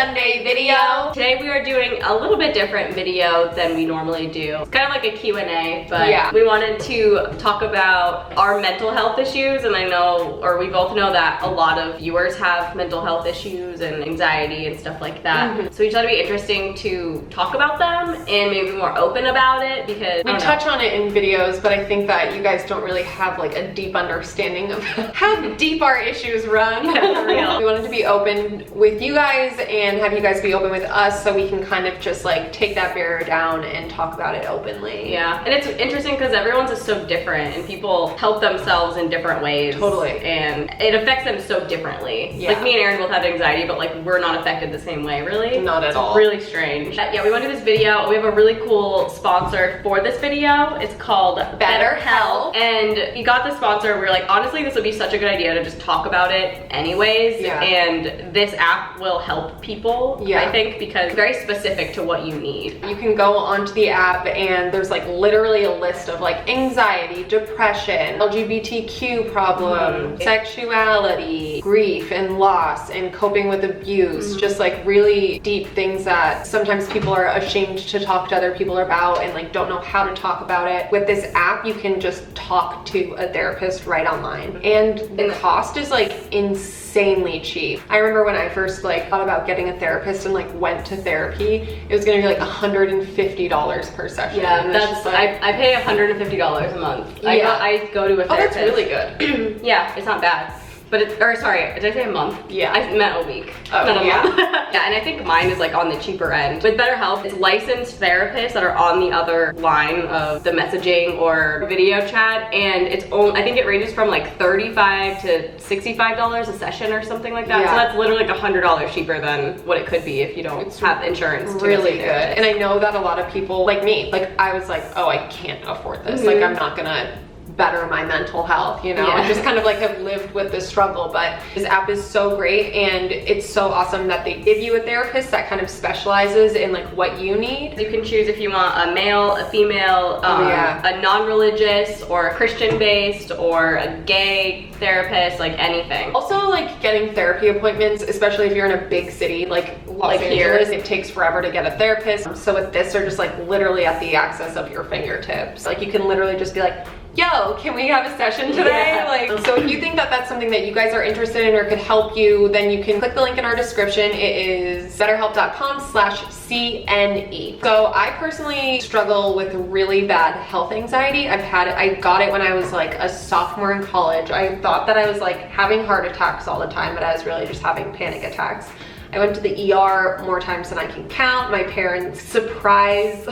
Sunday video. Today we are doing a little bit different video than we normally do. It's kind of like a Q&A, but yeah, we wanted to talk about our mental health issues, and I know, or we both know that a lot of viewers have mental health issues and anxiety and stuff like that. So we thought it'd be interesting to talk about them and maybe be more open about it, because we touch on it in videos, but I think that you guys don't really have like a deep understanding of how deep our issues run. Yeah, for real. We wanted to be open with you guys and have you guys be open with us, so we can kind of just like take that barrier down and talk about it openly. Yeah, and it's interesting because everyone's is so different and people help themselves in different ways. Totally. And it affects them so differently. Yeah. Like me and Erin both have anxiety, but like we're not affected the same way, really. Not at all. It's really strange. Yeah, we want to do this video. We have a really cool sponsor for this video. It's called BetterHelp. And you got the sponsor, we were like, honestly, this would be such a good idea to just talk about it anyways. Yeah. And this app will help people, yeah, I think, because it's very specific to what you need. You can go onto the app and there's like literally a list of like anxiety, depression, LGBTQ problems, sexuality, grief and loss, and coping with abuse. Just like really deep things that sometimes people are ashamed to talk to other people about and like don't know how to talk about it. With this app, you can just talk to a therapist right online. And the cost is like insanely cheap. I remember when I first like thought about getting a therapist and like went to therapy, it was gonna be like $150 per session. Yeah, that's like, I pay $150 a month. Yeah. I go to a therapist. Oh, that's really good. Yeah, it's not bad. But it's, or sorry, did I say a month? Yeah. I meant a week. Oh, not a yeah. month. Yeah, and I think mine is like on the cheaper end. With BetterHelp, it's licensed therapists that are on the other line of the messaging or video chat, and it's only, I think it ranges from like $35 to $65 a session or something like that. Yeah. So that's literally like $100 cheaper than what it could be if you don't have insurance. Really good. And I know that a lot of people, like me, like I was like, oh, I can't afford this. Like I'm not gonna better my mental health, you know? I just kind of like have lived with this struggle, but this app is so great, and it's so awesome that they give you a therapist that kind of specializes in like what you need. You can choose if you want a male, a female, a non-religious or a Christian-based or a gay therapist, like anything. Also, like getting therapy appointments, especially if you're in a big city like Los Angeles, it takes forever to get a therapist. So with this, they're just like literally at the access of your fingertips. Like you can literally just be like, yo, can we have a session today? Yeah. Like, so if you think that that's something that you guys are interested in or could help you, then you can click the link in our description. It is betterhelp.com/CNE. So I personally struggle with really bad health anxiety. I got it when I was like a sophomore in college. I thought that I was like having heart attacks all the time, but I was really just having panic attacks. I went to the ER more times than I can count. My parents surprise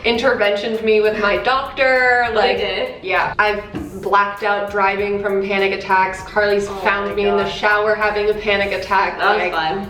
interventioned me with my doctor. Like, they did? Yeah. I've blacked out driving from panic attacks. Carly's found me in the shower having a panic attack. That was fun.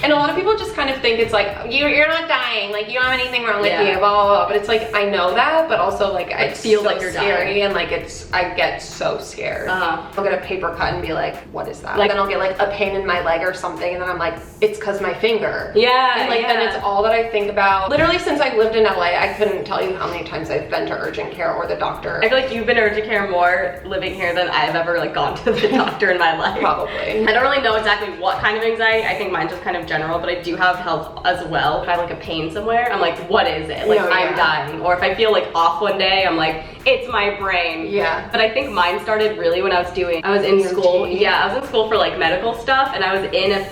And a lot of people just kind of think it's like, you're not dying, like you don't have anything wrong with you, blah, blah, blah. But it's like, I know that, but also like I feel like you're scary, and like I get so scared. I'll get a paper cut and be like, what is that? Like then I'll get like a pain in my leg or something, and then I'm like, it's cause my finger. Yeah. And like then it's all that I think about. Literally since I've lived in LA, I couldn't tell you how many times I've been to urgent care or the doctor. I feel like you've been to urgent care more living here than I've ever like gone to the doctor in my life. Probably. I don't really know exactly what kind of anxiety. I think mine's just kind of general, but I do have health as well. If I have like a pain somewhere, I'm like, what is it? Like I'm dying. Or if I feel like off one day, I'm like, it's my brain. Yeah. But I think mine started really when I was in school. Yeah, I was in school for like medical stuff, and I was in a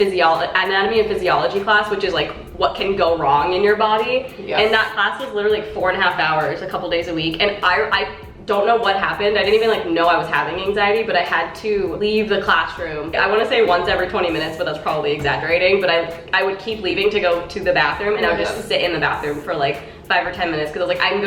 anatomy and physiology class, which is like what can go wrong in your body. Yeah. And that class was literally like 4.5 hours, a couple days a week. And I don't know what happened. I didn't even like know I was having anxiety, but I had to leave the classroom. I want to say once every 20 minutes, but that's probably exaggerating. But I would keep leaving to go to the bathroom, and I would just sit in the bathroom for like 5 or 10 minutes because I was like, I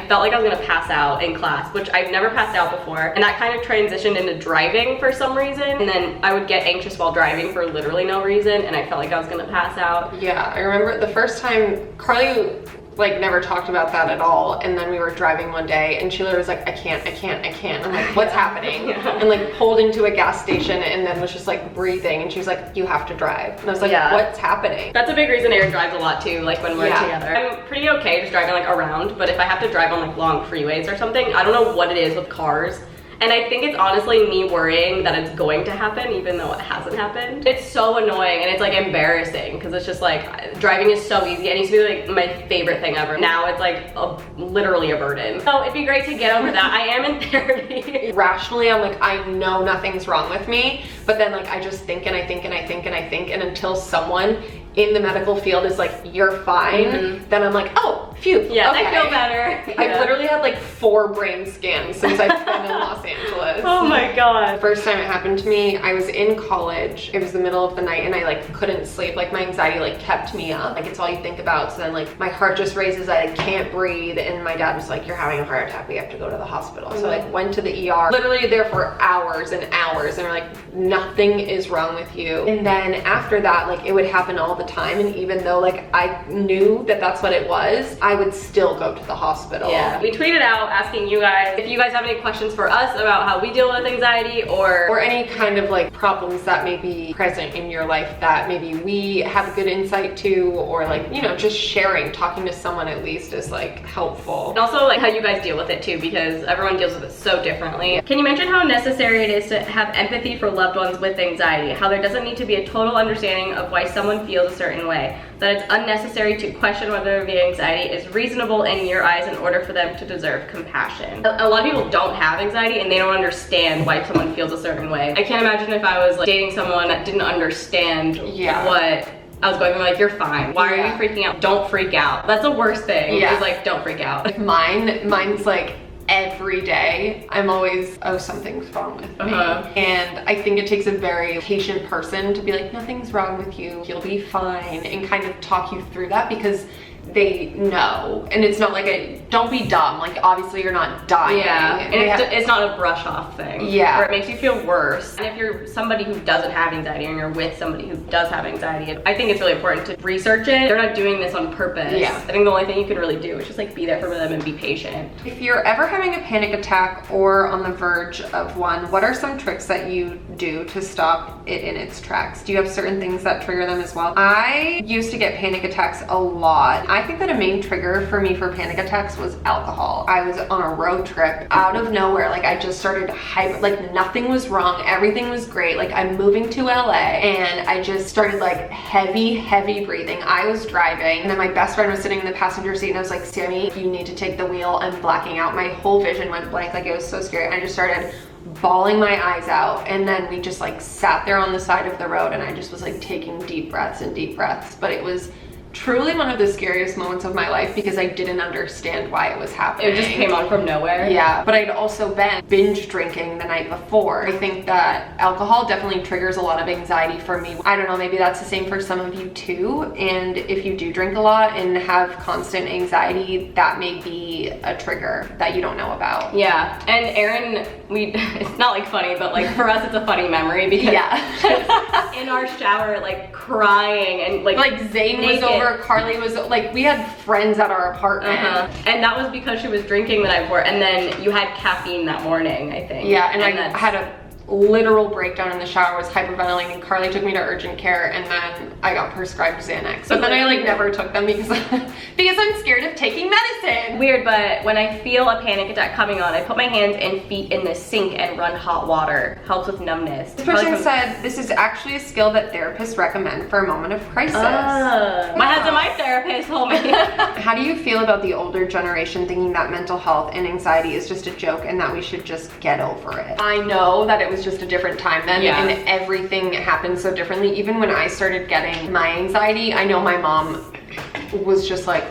felt like I was gonna pass out in class, which I've never passed out before. And that kind of transitioned into driving for some reason. And then I would get anxious while driving for literally no reason, and I felt like I was gonna pass out. Yeah, I remember the first time Carly like never talked about that at all, and then we were driving one day and Sheila was like, I can't. I'm like, what's happening? And like pulled into a gas station and then was just like breathing, and she was like, you have to drive. And I was like, what's happening? That's a big reason Erin drives a lot too, like when we're together. I'm pretty okay just driving like around, but if I have to drive on like long freeways or something, I don't know what it is with cars. And I think it's honestly me worrying that it's going to happen even though it hasn't happened. It's so annoying and it's like embarrassing because it's just like driving is so easy. It used to be like my favorite thing ever. Now it's like literally a burden. So it'd be great to get over that. I am in therapy. Rationally, I'm like, I know nothing's wrong with me, but then like I just think and I think and I think and I think, and until someone in the medical field is like, you're fine, then I'm like, oh, phew. Yeah, okay. I feel better. I've literally had like 4 brain scans since I've been in Los Angeles. Oh my God. The first time it happened to me, I was in college. It was the middle of the night and I like couldn't sleep. Like my anxiety like kept me up. Like it's all you think about. So then like my heart just raises, I can't breathe. And my dad was like, you're having a heart attack. We have to go to the hospital. So I like went to the ER, literally there for hours and hours. And we're like, nothing is wrong with you. And then after that, like it would happen all the time, and even though like I knew that that's what it was, I would still go to the hospital. Yeah, we tweeted out asking you guys if you guys have any questions for us about how we deal with anxiety or any kind of like problems that may be present in your life that maybe we have good insight to, or like, you know, just sharing, talking to someone at least is like helpful. And also like how you guys deal with it too, because everyone deals with it so differently. Can you mention how necessary it is to have empathy for loved ones with anxiety? How there doesn't need to be a total understanding of why someone feels a certain way. That it's unnecessary to question whether the anxiety is reasonable in your eyes in order for them to deserve compassion. A lot of people don't have anxiety and they don't understand why someone feels a certain way. I can't imagine if I was like dating someone that didn't understand what I was going, like, you're fine. Why are you freaking out? Don't freak out. That's the worst thing. Is like, don't freak out. Mine's like, every day I'm always, oh, something's wrong with me. And I think it takes a very patient person to be like, nothing's wrong with you, you'll be fine, and kind of talk you through that, because they know. And it's not like a, don't be dumb, like obviously you're not dying. Yeah, and it's not a brush off thing. Yeah. Or it makes you feel worse. And if you're somebody who doesn't have anxiety and you're with somebody who does have anxiety, I think it's really important to research it. They're not doing this on purpose. Yeah. I think the only thing you can really do is just like be there for them and be patient. If you're ever having a panic attack or on the verge of one, what are some tricks that you do to stop it in its tracks? Do you have certain things that trigger them as well? I used to get panic attacks a lot. I think that a main trigger for me for panic attacks was alcohol. I was on a road trip out of nowhere. Like I just started like nothing was wrong. Everything was great. Like I'm moving to LA and I just started like heavy breathing. I was driving and then my best friend was sitting in the passenger seat and I was like, Sammy, you need to take the wheel. I'm blacking out. My whole vision went blank. Like it was so scary. I just started bawling my eyes out, and then we just like sat there on the side of the road and I just was like taking deep breaths and deep breaths. But it was truly one of the scariest moments of my life because I didn't understand why it was happening. It just came on from nowhere. Yeah, but I'd also been binge drinking the night before. I think that alcohol definitely triggers a lot of anxiety for me. I don't know, maybe that's the same for some of you too. And if you do drink a lot and have constant anxiety, that may be a trigger that you don't know about. Yeah, and Erin, it's not like funny, but like for us it's a funny memory because in our shower like crying and like Zane naked. Was over, Carly was like, we had friends at our apartment. And that was because she was drinking the night before, and then you had caffeine that morning, I think. Yeah, and I had a literal breakdown in the shower, was hyperventilating. Carly took me to urgent care and then I got prescribed Xanax. But then I like never took them because I'm scared of taking medicine. Weird, but when I feel a panic attack coming on, I put my hands and feet in the sink and run hot water. Helps with numbness. This person said this is actually a skill that therapists recommend for a moment of crisis. My therapist told me. How do you feel about the older generation thinking that mental health and anxiety is just a joke and that we should just get over it? I know that it was just a different time then, and everything happened so differently. Even when I started getting my anxiety, I know my mom was just like,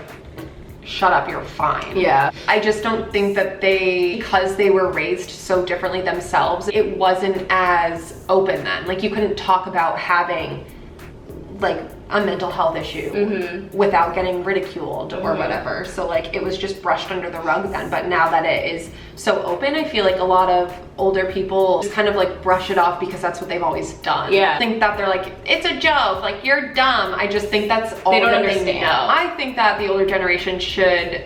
shut up, you're fine. Yeah. I just don't think that because they were raised so differently themselves, it wasn't as open then. Like you couldn't talk about having like a mental health issue without getting ridiculed or whatever. So like it was just brushed under the rug then. But now that it is so open, I feel like a lot of older people just kind of like brush it off because that's what they've always done. Yeah. I think that they're like, it's a joke, like you're dumb. I just think that's all that they know. I think that the older generation should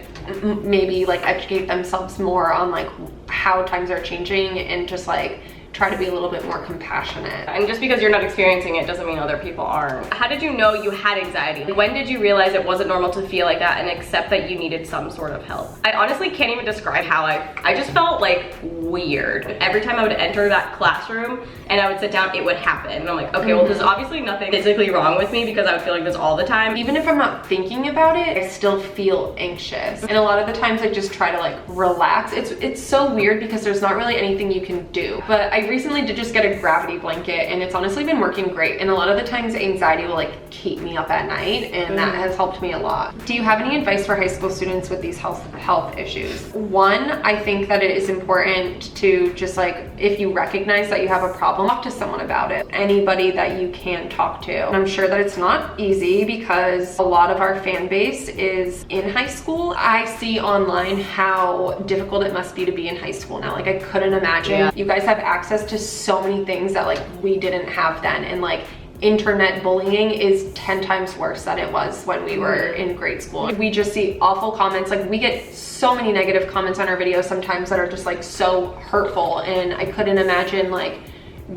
maybe like educate themselves more on like how times are changing and just like try to be a little bit more compassionate. And just because you're not experiencing it doesn't mean other people aren't. How did you know you had anxiety? When did you realize it wasn't normal to feel like that and accept that you needed some sort of help? I honestly can't even describe how I just felt like weird. Every time I would enter that classroom and I would sit down, it would happen. And I'm like, okay, well, there's obviously nothing physically wrong with me because I would feel like this all the time. Even if I'm not thinking about it, I still feel anxious. And a lot of the times I just try to like relax. It's so weird because there's not really anything you can do. But I recently did just get a gravity blanket and it's honestly been working great. And a lot of the times anxiety will like keep me up at night, and that has helped me a lot. Do you have any advice for high school students with these health issues? One, I think that it is important to just like, if you recognize that you have a problem, talk to someone about it. Anybody that you can talk to. And I'm sure that it's not easy because a lot of our fan base is in high school. I see online how difficult it must be to be in high school now. Like I couldn't imagine. You guys have access to so many things that like we didn't have then, and like internet bullying is 10 times worse than it was when we were in grade school. We just see awful comments. Like we get so many negative comments on our videos sometimes that are just like so hurtful, and I couldn't imagine like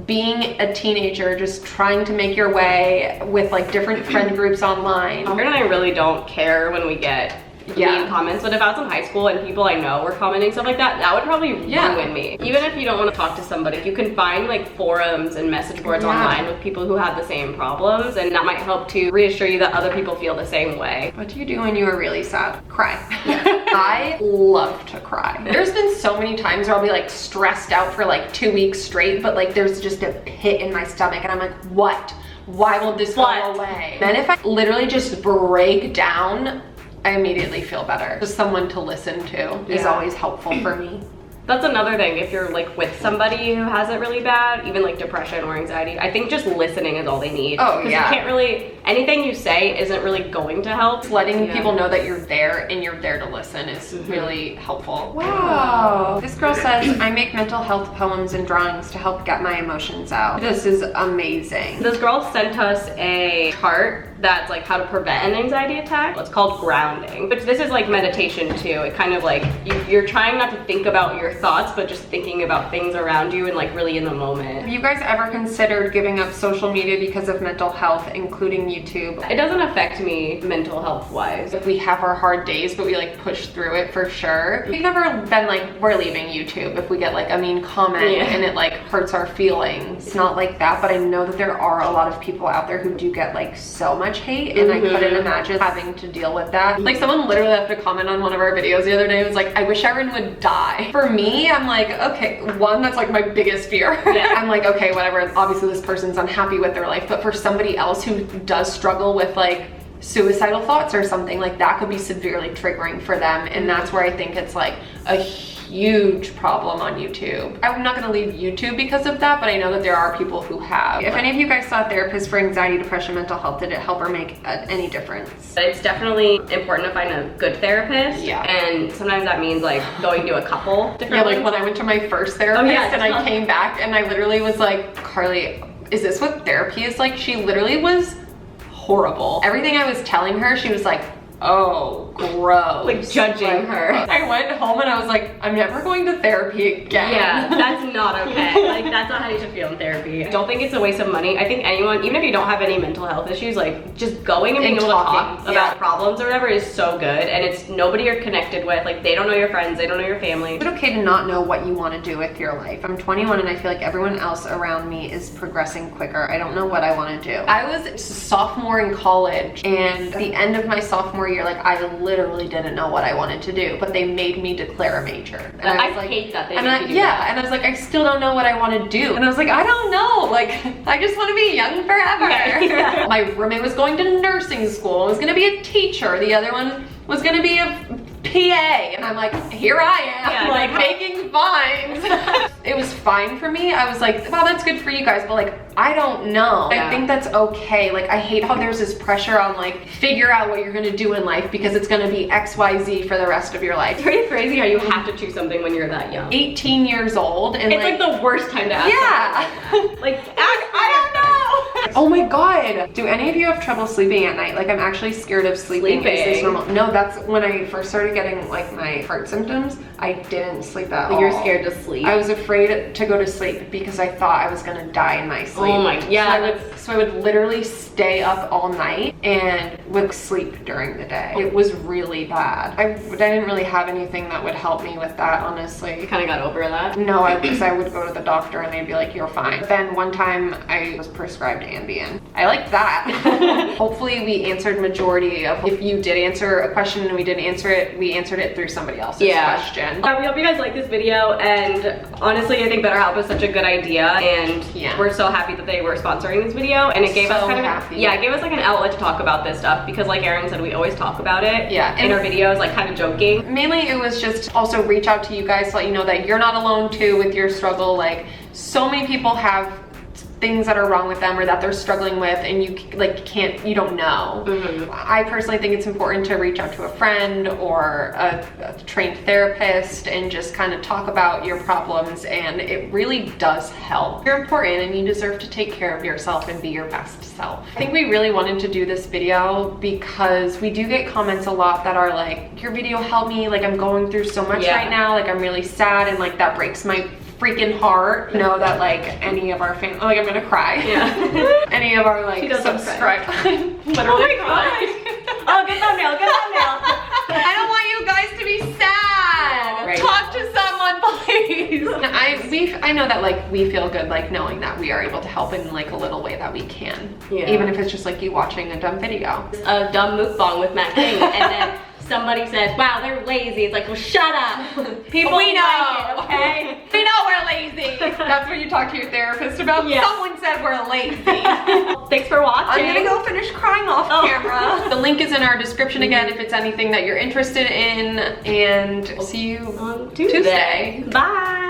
being a teenager just trying to make your way with like different friend groups online. Erin and I really don't care when we get mean comments, but if I was in high school and people I know were commenting stuff like that, that would probably ruin me. Even if you don't want to talk to somebody, if you can find like forums and message boards online with people who have the same problems, and that might help to reassure you that other people feel the same way. What do you do when you are really sad? Cry. I love to cry. There's been so many times where I'll be like stressed out for like 2 weeks straight, but like there's just a pit in my stomach and I'm like, what? Why won't this go away? Then if I literally just break down, I immediately feel better. Just someone to listen to is always helpful for me. That's another thing, if you're like with somebody who has it really bad, even like depression or anxiety, I think just listening is all they need. Oh yeah. You can't really, anything you say isn't really going to help. Just letting people know that you're there and you're there to listen is really helpful. Wow. This girl says, I make mental health poems and drawings to help get my emotions out. This is amazing. This girl sent us a chart that's like how to prevent an anxiety attack. It's called grounding, but this is like meditation too. It kind of like, you're trying not to think about your thoughts, but just thinking about things around you and like really in the moment. Have you guys ever considered giving up social media because of mental health, including YouTube? It doesn't affect me mental health wise. We have our hard days, but we like push through it for sure. We've never been like, we're leaving YouTube if we get like a mean comment and it like hurts our feelings. It's not like that, but I know that there are a lot of people out there who do get like so much hate, and I couldn't imagine having to deal with that. Like someone literally left a comment on one of our videos the other day. It was like, I wish Erin would die. For me, I'm like, okay, one, that's like my biggest fear. I'm like, okay, whatever, obviously this person's unhappy with their life, but for somebody else who does struggle with like suicidal thoughts or something, like that could be severely triggering for them, and that's where I think it's like a huge problem on YouTube. I'm not gonna leave YouTube because of that, but I know that there are people who have. If any of you guys saw a therapist for anxiety, depression, mental health, did it help or make any difference? It's definitely important to find a good therapist. And sometimes that means like going to a couple different like when I went to my first therapist and I came back and I literally was like, Carly, is this what therapy is like? She literally was horrible. Everything I was telling her, she was like, oh, gross. Like judging her. I went home and I was like, I'm never going to therapy again. Yeah, that's not okay. Like that's not how you should feel in therapy. I don't think it's a waste of money. I think anyone, even if you don't have any mental health issues, like just going and being able to talk about problems or whatever is so good, and it's nobody you're connected with. Like they don't know your friends, they don't know your family. It's okay to not know what you want to do with your life. I'm 21 and I feel like everyone else around me is progressing quicker. I don't know what I want to do. I was a sophomore in college, and at the end of my sophomore year, like I literally didn't know what I wanted to do, but they made me declare a major. And I was like, hate that they and and I was like, I still don't know what I want to do. And I was like, I don't know, like I just want to be young forever. My roommate was going to nursing school, was gonna be a teacher. The other one was gonna be a PA, and I'm like, here I am, like making vines. It was fine for me. I was like, wow, that's good for you guys, but like, I don't know. I think that's okay. Like, I hate how there's this pressure on like, figure out what you're gonna do in life because it's gonna be XYZ for the rest of your life. It's pretty crazy how you have to choose something when you're that young. 18 years old, and it's like the worst time to ask. Yeah. Like, I don't know. Oh my god. Do any of you have trouble sleeping at night? Like, I'm actually scared of sleeping. Is this normal? No, that's when I first started getting like my heart symptoms. I didn't sleep at all. You're scared to sleep? I was afraid to go to sleep because I thought I was gonna die in my sleep. Oh my, yeah. So I would literally stay up all night and would sleep during the day. It was really bad. I didn't really have anything that would help me with that, honestly. You kind of got over that? No, because I would go to the doctor and they'd be like, you're fine. But then one time I was prescribed Ambien. I liked that. Hopefully we answered majority of, if you did answer a question and we didn't answer it, we answered it through somebody else's question. We hope you guys like this video, and honestly I think BetterHelp is such a good idea, and we're so happy that they were sponsoring this video, and it gave us kind of it gave us like an outlet to talk about this stuff, because like Erin said, we always talk about it in our videos, like kind of joking. Mainly it was just also reach out to you guys to let you know that you're not alone too with your struggle. Like, so many people have things that are wrong with them or that they're struggling with, and you don't know. I personally think it's important to reach out to a friend or a trained therapist and just kind of talk about your problems, and it really does help. You're important and you deserve to take care of yourself and be your best self. I think we really wanted to do this video because we do get comments a lot that are like, your video helped me, like I'm going through so much right now, like I'm really sad, and like that breaks my freaking heart. Know that like any of our family, like I'm gonna cry. Any of our like subscribe. Literally crying. Oh, good thumbnail, good thumbnail. I don't want you guys to be sad. Talk to someone, please. I know that like we feel good like knowing that we are able to help in like a little way that we can. Even if it's just like you watching a dumb video. A dumb mukbang with Matt King, and then somebody says, wow, they're lazy. It's like, well, shut up. People we know. Like it, okay? We know we're lazy. That's what you talk to your therapist about? Someone said we're lazy. Thanks for watching. I'm gonna go finish crying off camera. The link is in our description again if it's anything that you're interested in, and see you on Tuesday. Bye.